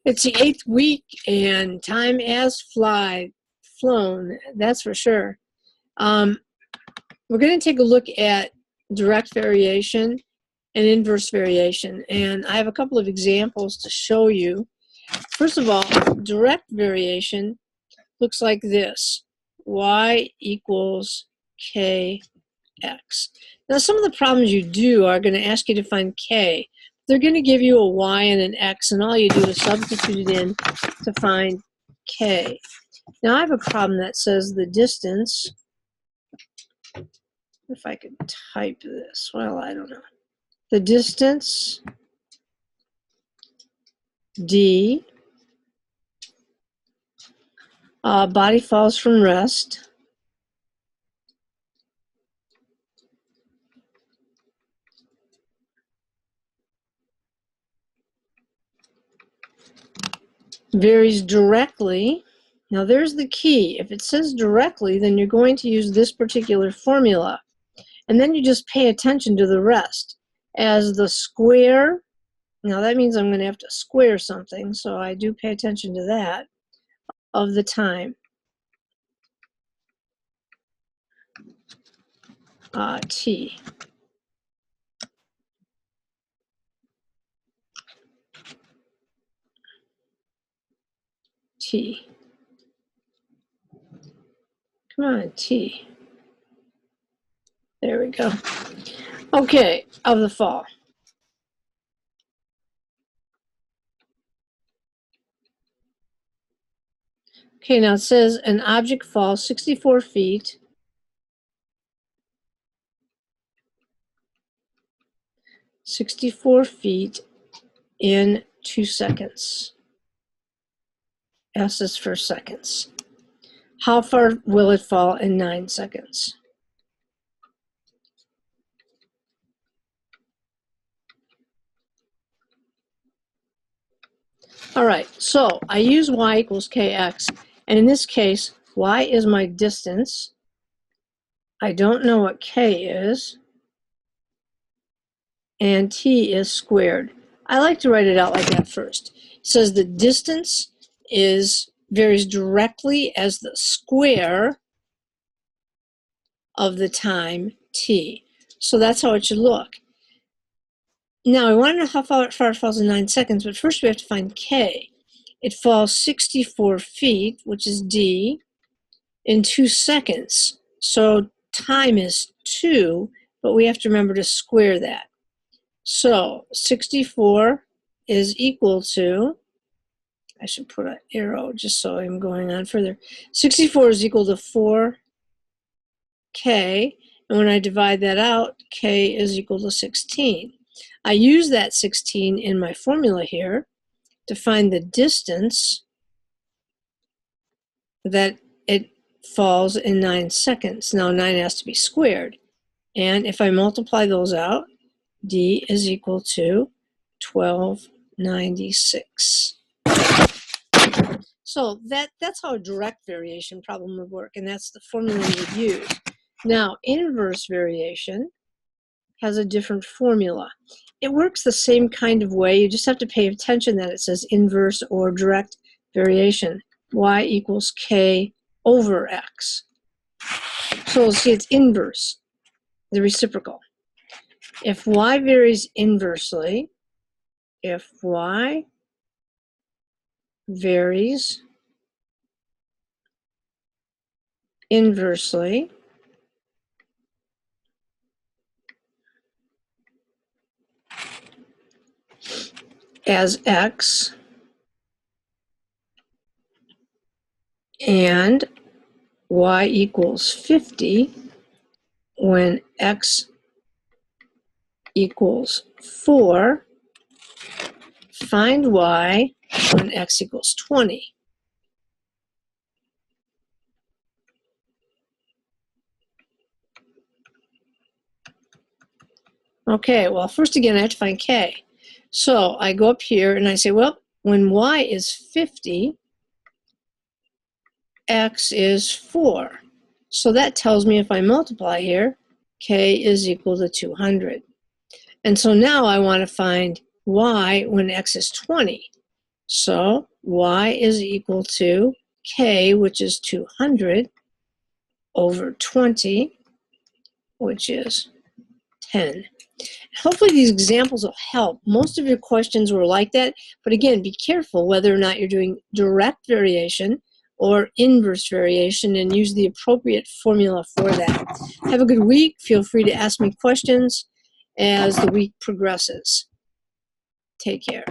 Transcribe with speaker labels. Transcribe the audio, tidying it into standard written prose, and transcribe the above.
Speaker 1: It's the 8th week, and time has flown, that's for sure. We're going to take a look at direct variation and inverse variation, and I have a couple of examples to show you. First of all, direct variation looks like this: y equals kx. Now, some of the problems you do are going to ask you to find k. They're going to give you a y and an x, and all you do is substitute it in to find k. Now, I have a problem that says the distance, if I could type this, well, I don't know. The distance d, body falls from rest, varies directly. Now there's the key. If it says directly, then you're going to use this particular formula. And then you just pay attention to the rest. As the square, now that means I'm going to have to square something, so I do pay attention to that, of the time. T. T. Come on, T. There we go. Okay, of the fall. Okay, now it says an object falls 64 feet in 2 seconds. S is for seconds. How far will it fall in 9 seconds? All right, so I use y equals kx, and in this case, y is my distance. I don't know what k is, and t is squared. I like to write it out like that first. It says the distance varies directly as the square of the time t. So that's how it should look. Now, I want to know how far it falls in 9 seconds, but first we have to find k. It falls 64 feet, which is d, in 2 seconds. So time is 2, but we have to remember to square that. So 64 is equal to, I should put an arrow just so I'm going on further. 64 is equal to 4k, and when I divide that out, k is equal to 16. I use that 16 in my formula here to find the distance that it falls in 9 seconds. Now 9 has to be squared, and if I multiply those out, d is equal to 1296. So that's how a direct variation problem would work, and that's the formula we would use. Now, inverse variation has a different formula. It works the same kind of way. You just have to pay attention that it says inverse or direct variation. Y equals k over x. So we'll see it's inverse, the reciprocal. If y varies inversely, if y varies inversely, as x, and y equals 50 when x equals 4, find y when x equals 20. Okay, well, first again, I have to find k. So I go up here and I say, well, when y is 50, x is 4. So that tells me if I multiply here, k is equal to 200. And so now I want to find y when x is 20. So y is equal to k, which is 200, over 20, which is 10. Hopefully these examples will help. Most of your questions were like that, but again, be careful whether or not you're doing direct variation or inverse variation, and use the appropriate formula for that. Have a good week. Feel free to ask me questions as the week progresses. Take care.